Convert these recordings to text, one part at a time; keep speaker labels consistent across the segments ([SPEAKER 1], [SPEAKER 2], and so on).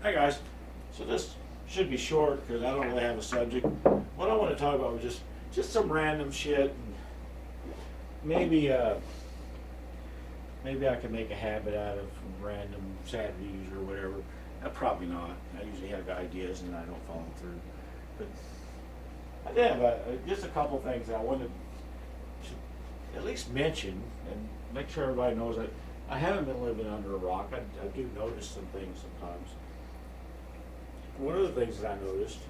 [SPEAKER 1] Hi guys. So this should be short because I don't really have a subject. What I want to talk about was just some random shit. Maybe maybe I could make a habit out of random Saturdays or whatever. Probably not. I usually have ideas and I don't follow through. But I did have just a couple things I wanted to at least mention and make sure everybody knows that I haven't been living under a rock. I do notice some things sometimes. One of the things that I noticed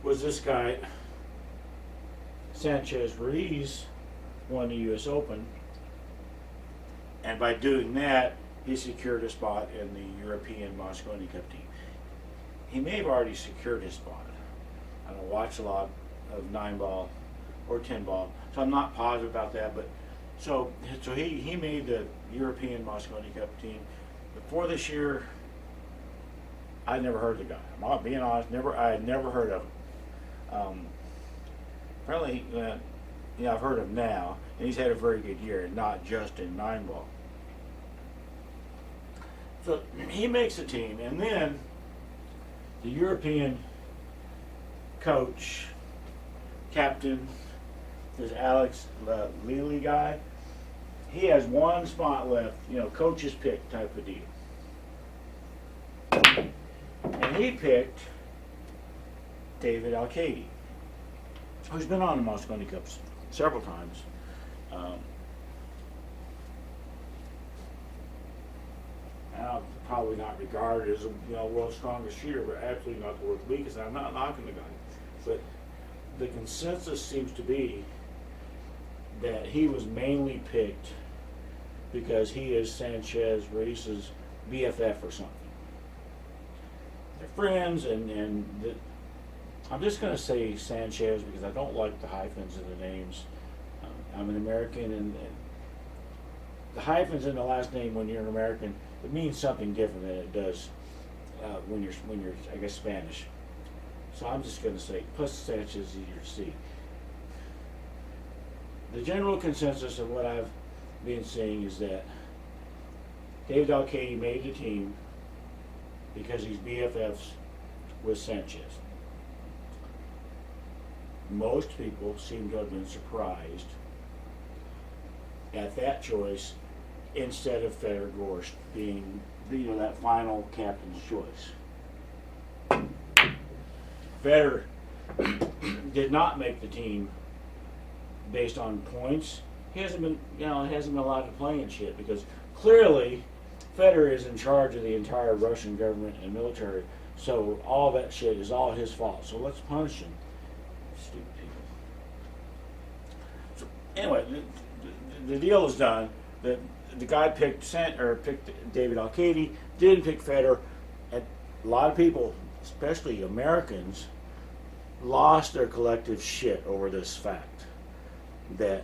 [SPEAKER 1] was this guy, Sanchez Ruiz, won the U.S. Open, and by doing that, he secured a spot in the European Mosconi Cup team. He may have already secured his spot. I don't watch a lot of 9-ball or 10-ball, so I'm not positive about that. But so he made the European Mosconi Cup team. Before this year, I never heard of the guy. I'm being honest, I had never heard of him. Apparently, I've heard of him now, and he's had a very good year, and not just in 9-ball. So he makes the team, and then the European coach, captain, this Alex Lely guy, he has one spot left, coach's pick type of deal. And he picked David Alcady, who's been on the Mosconi Cups several times. Probably not regarded as a world's strongest shooter, but absolutely not the world's weakest. I'm not knocking the guy, but the consensus seems to be that he was mainly picked because he is Sanchez Ruiz's BFF or something. They're friends, and I'm just going to say Sanchez because I don't like the hyphens in the names. I'm an American, and the hyphens in the last name when you're an American, it means something different than it does when you're I guess Spanish. So I'm just going to say, plus Sanchez is easier to see. The general consensus of what I've been seeing is that David Alcady made the team because he's BFFs with Sanchez. Most people seem to have been surprised at that choice instead of Federer Gorst being that final captain's choice. Federer did not make the team based on points. He hasn't been allowed to play in shit because clearly Federer is in charge of the entire Russian government and military, so all that shit is all his fault. So let's punish him. Stupid people. So anyway, the deal is done. The guy picked David Alcady, didn't pick Federer. And a lot of people, especially Americans, lost their collective shit over this fact that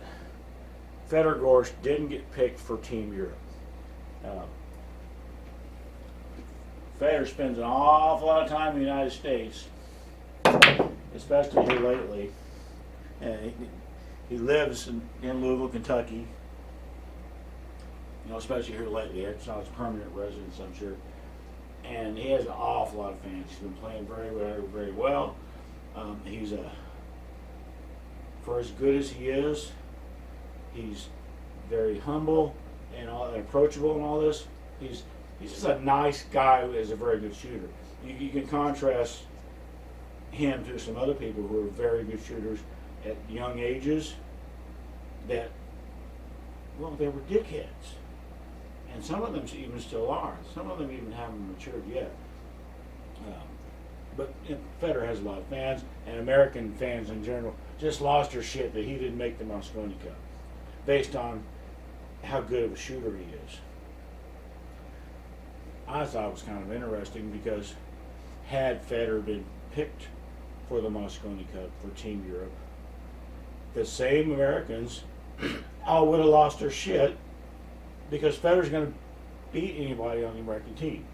[SPEAKER 1] Federer Gorst didn't get picked for Team Europe. Federer spends an awful lot of time in the United States, especially here lately. And he lives in Louisville, Kentucky. Especially here lately. It's not his permanent residence, I'm sure. And he has an awful lot of fans. He's been playing very well. He's for as good as he is, he's very humble and approachable and all this. He's just a nice guy who is a very good shooter. You can contrast him to some other people who are very good shooters at young ages that, they were dickheads. And some of them even still are. Some of them even haven't matured yet. But Federer has a lot of fans, and American fans in general just lost their shit that he didn't make the Mosconi Cup based on how good of a shooter he is. I thought it was kind of interesting because had Federer been picked for the Mosconi Cup for Team Europe, the same Americans all would have lost their shit because Federer's going to beat anybody on the American team.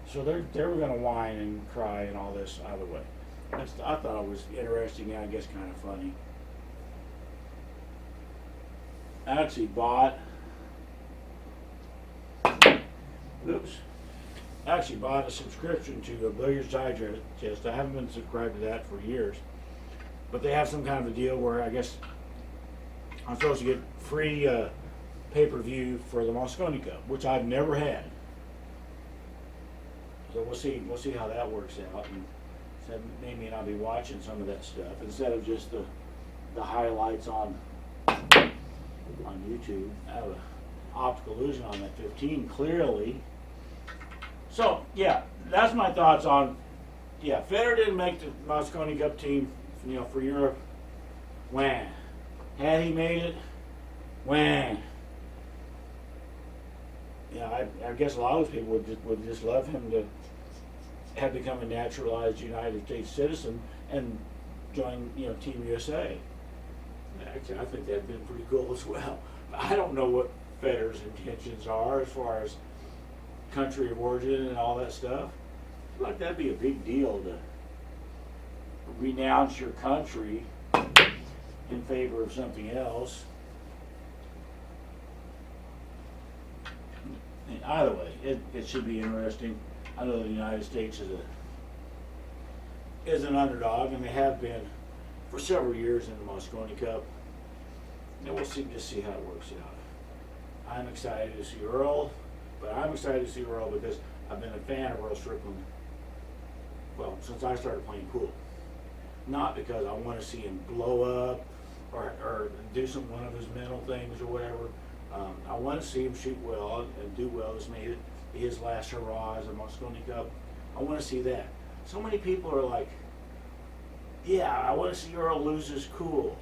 [SPEAKER 1] So they were going to whine and cry and all this either way. I thought it was interesting and I guess kind of funny. I actually bought, oops, actually bought a subscription to a Billiards Digest. I haven't been subscribed to that for years, but they have some kind of a deal where I guess I'm supposed to get free pay-per-view for the Mosconi Cup, which I've never had. So we'll see. We'll see how that works out, and so maybe I'll be watching some of that stuff instead of just the highlights on YouTube. I have an optical illusion on that 15 clearly. So yeah, that's my thoughts on. Yeah, Federer didn't make the Mosconi Cup team, for Europe. Wham. Had he made it, wham. Yeah, I guess a lot of people would just love him to have become a naturalized United States citizen and join Team USA. Actually, I think that'd been pretty cool as well. But I don't know what Federer's intentions are as far as country of origin and all that stuff. I feel like that'd be a big deal to renounce your country in favor of something else. Either way, it should be interesting. I know the United States is an underdog, and they have been for several years in the Mosconi Cup. And we'll see how it works out. I'm excited to see Earl, but I'm excited to see Earl because I've been a fan of Earl Strickland, well, since I started playing pool. Not because I want to see him blow up or do one of his mental things or whatever. I want to see him shoot well and do well. This may be his last hurrah as a Mosconi Cup. I want to see that. So many people are like, yeah, I want to see Earl lose his cool.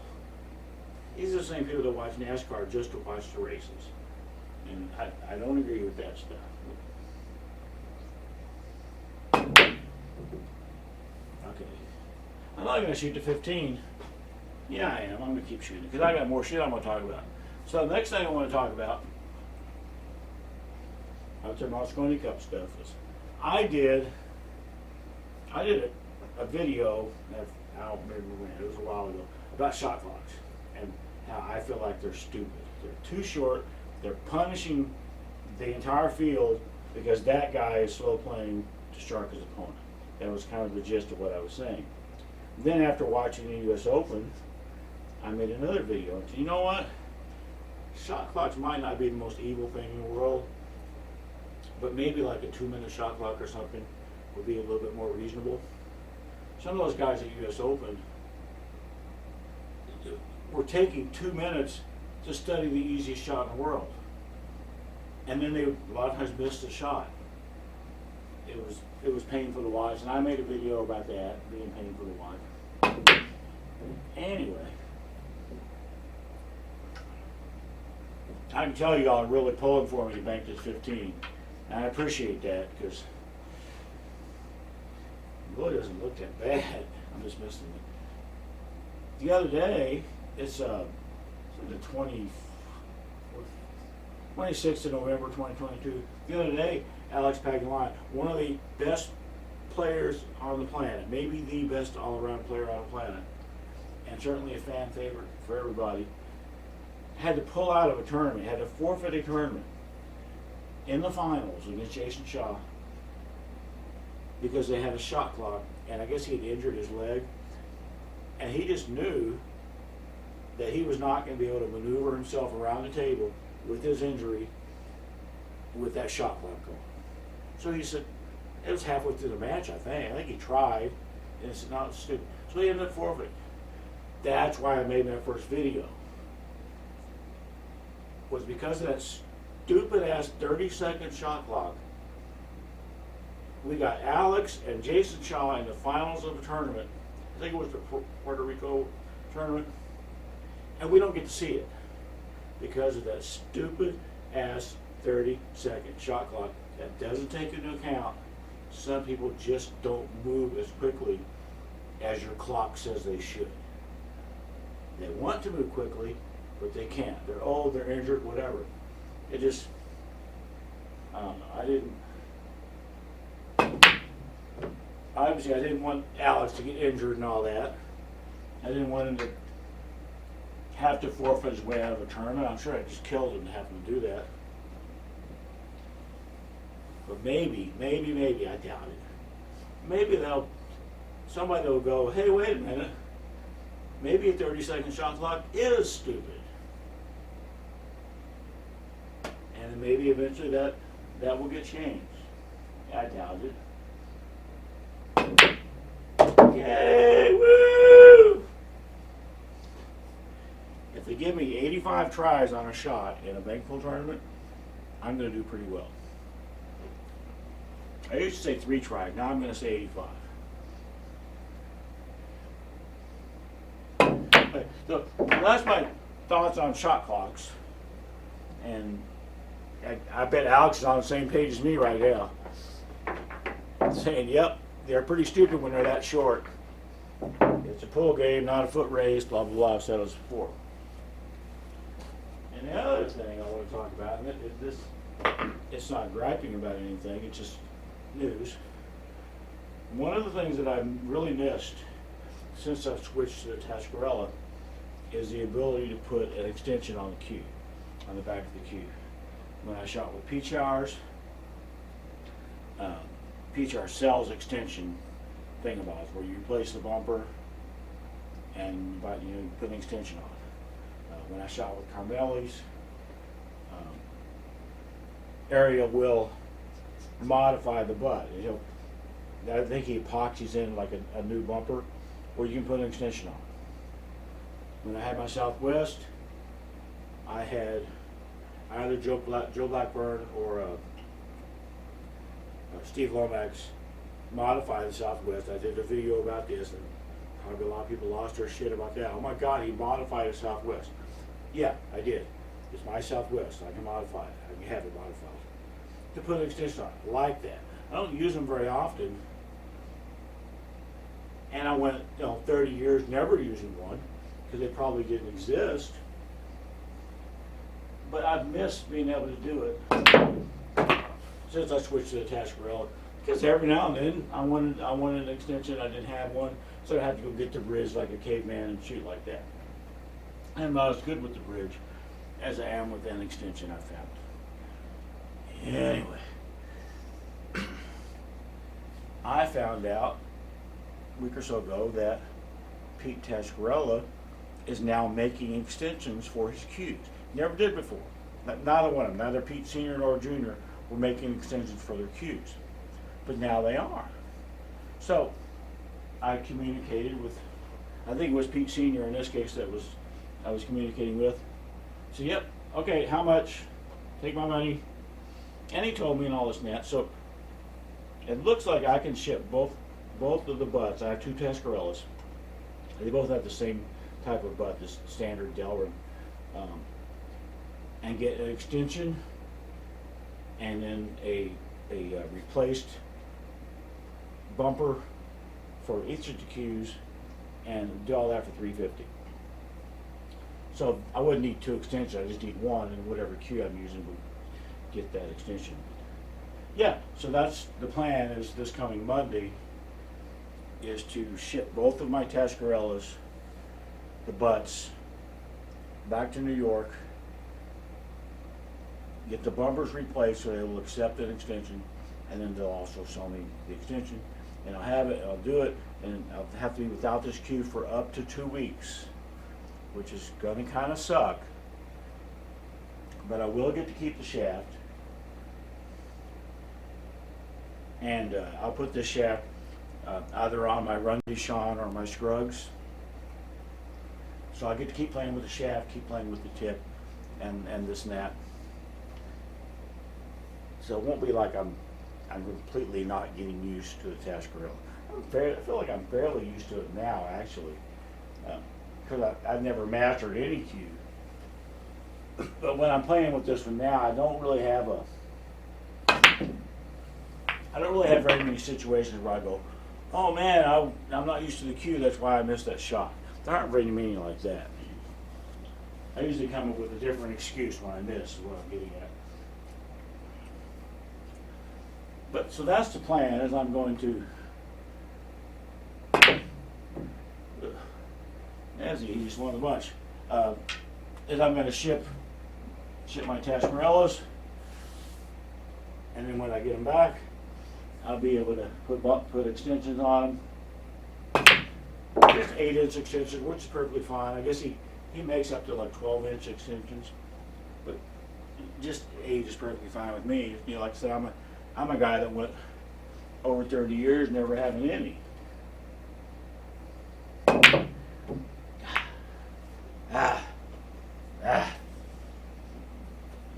[SPEAKER 1] These are the same people that watch NASCAR just to watch the races. And I don't agree with that stuff. Okay. I'm not going to shoot to 15. Yeah, I am. I'm going to keep shooting because I got more shit I'm going to talk about. So the next thing I want to talk about, after Mosconi Cup stuff, is I did a video, I don't remember when, it was a while ago, about shot clocks and how I feel like they're stupid. They're too short. They're punishing the entire field because that guy is slow playing to strike his opponent. That was kind of the gist of what I was saying. Then after watching the U.S. Open, I made another video. And you know what? Shot clocks might not be the most evil thing in the world, but maybe like a 2-minute shot clock or something would be a little bit more reasonable. Some of those guys at U.S. Open were taking 2 minutes to study the easiest shot in the world, and then they a lot of times missed a shot. It was painful to watch, and I made a video about that being painful to watch. Anyway, I can tell you all are really pulling for me to bank this 15. And I appreciate that because it really doesn't look that bad. I'm just missing it. The other day, it's the 26th of November 2022. The other day, Alex Pagulayan, one of the best players on the planet, maybe the best all-around player on the planet, and certainly a fan favorite for everybody, had to pull out of a tournament, had to forfeit a tournament in the finals against Jason Shaw because they had a shot clock, and I guess he had injured his leg, and he just knew that he was not going to be able to maneuver himself around the table with his injury with that shot clock going. So he said, it was halfway through the match, I think he tried, and it's not stupid. So he ended up forfeiting. That's why I made my first video. Was because of that stupid ass 30-second shot clock. We got Alex and Jason Shaw in the finals of the tournament. I think it was the Puerto Rico tournament. And we don't get to see it because of that stupid ass 30-second shot clock that doesn't take into account some people just don't move as quickly as your clock says they should. They want to move quickly, but they can't. They're old, they're injured, whatever. It just, I don't know. Obviously, I didn't want Alex to get injured and all that. I didn't want him to have to forfeit his way out of a tournament. I'm sure I just killed him to have him do that. But maybe, I doubt it. Maybe somebody will go, hey, wait a minute. Maybe a 30-second shot clock is stupid. And then maybe eventually that will get changed. I doubt it. Yay, woo! If they give me 85 tries on a shot in a bank pool tournament, I'm going to do pretty well. I used to say 3 tries, now I'm going to say 85. So that's my thoughts on shot clocks. And I bet Alex is on the same page as me right now. Saying, yep, they're pretty stupid when they're that short. It's a pool game, not a foot race, blah, blah, blah. I've said this before. And the other thing I want to talk about, and it's not griping about anything, it's just news. One of the things that I've really missed since I've switched to the Tascarella is the ability to put an extension on the cue, on the back of the cue. When I shot with Peach Hours, Peach Hour sells extension thingamabobs where you replace the bumper and you put an extension on it. When I shot with Carmelli's, Ariel will modify the butt. I think he epoxies in like a new bumper where you can put an extension on it. When I had my Southwest, I had either Joe Blackburn or Steve Lomax modify the Southwest. I did a video about this, and probably a lot of people lost their shit about that. Oh my God, he modified a Southwest. Yeah, I did. It's my Southwest. I can modify it. I can have it modified. To put an extension on it, like that. I don't use them very often. And I went 30 years never using one because they probably didn't exist. But I've missed being able to do it since I switched to the Tascarella. Because every now and then I wanted an extension. I didn't have one, so I had to go get the bridge like a caveman and shoot like that. I'm not as good with the bridge as I am with an extension, I found. Anyway, I found out a week or so ago that Pete Tascarella is now making extensions for his cues. Never did before. Neither one of them, neither Pete Sr. nor Jr. were making extensions for their cues. But now they are. So I communicated with, I think it was Pete Sr. in this case that I was communicating with. So yep, okay, how much? Take my money. And he told me and all this and that. So it looks like I can ship both of the butts. I have 2 Tascarellas. They both have the same type of butt, this standard Delrin. And get an extension and then a replaced bumper for each of the cues, and do all that for $350. So I wouldn't need 2 extensions. I just need one, and whatever cue I'm using would get that extension. Yeah, so that's the plan. Is this coming Monday is to ship both of my Tascarellas, the butts, back to New York, get the bumpers replaced so they will accept an extension, and then they'll also sell me the extension, and I'll have it, I'll do it, and I'll have to be without this cue for up to 2 weeks, which is going to kind of suck, but I will get to keep the shaft, and I'll put this shaft either on my Rundishan or my Scruggs, so I get to keep playing with the shaft, keep playing with the tip, and this and that. So it won't be like I'm completely not getting used to the Tascarella. I feel like I'm fairly used to it now, actually, because I've never mastered any cue. But when I'm playing with this one now, I don't really have very many situations where I go, oh man, I'm not used to the cue, that's why I missed that shot. There aren't very many like that. I usually come up with a different excuse when I miss, is what I'm getting at. But so that's the plan, is I'm going to, that's the easiest one of the bunch, is I'm going to ship my Tascarellas, And then when I get them back, I'll be able to put extensions on them. Just 8-inch extensions, which is perfectly fine. I guess he makes up to like 12-inch extensions, but just 8 is perfectly fine with me. You know, like I said, I'm a guy that went over 30 years never having any.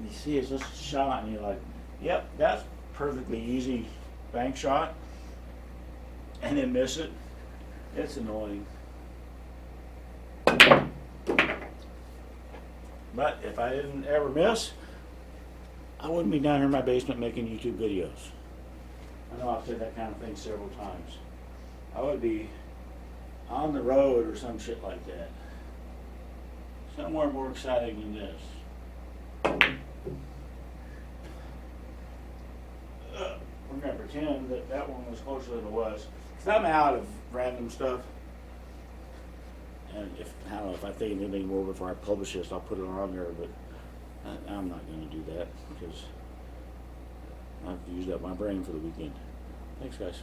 [SPEAKER 1] You see, it's just a shot, and you're like, yep, that's perfectly easy bank shot, and then miss it. It's annoying. But if I didn't ever miss, I wouldn't be down here in my basement making YouTube videos. I know I've said that kind of thing several times. I would be on the road or some shit like that. Somewhere more exciting than this. We're going to pretend that that one was closer than it was. Because I'm out of random stuff. And if, I don't know, if I think of anything more before I publish this, I'll put it on there, but I'm not going to do that because I've used up my brain for the weekend. Thanks, guys.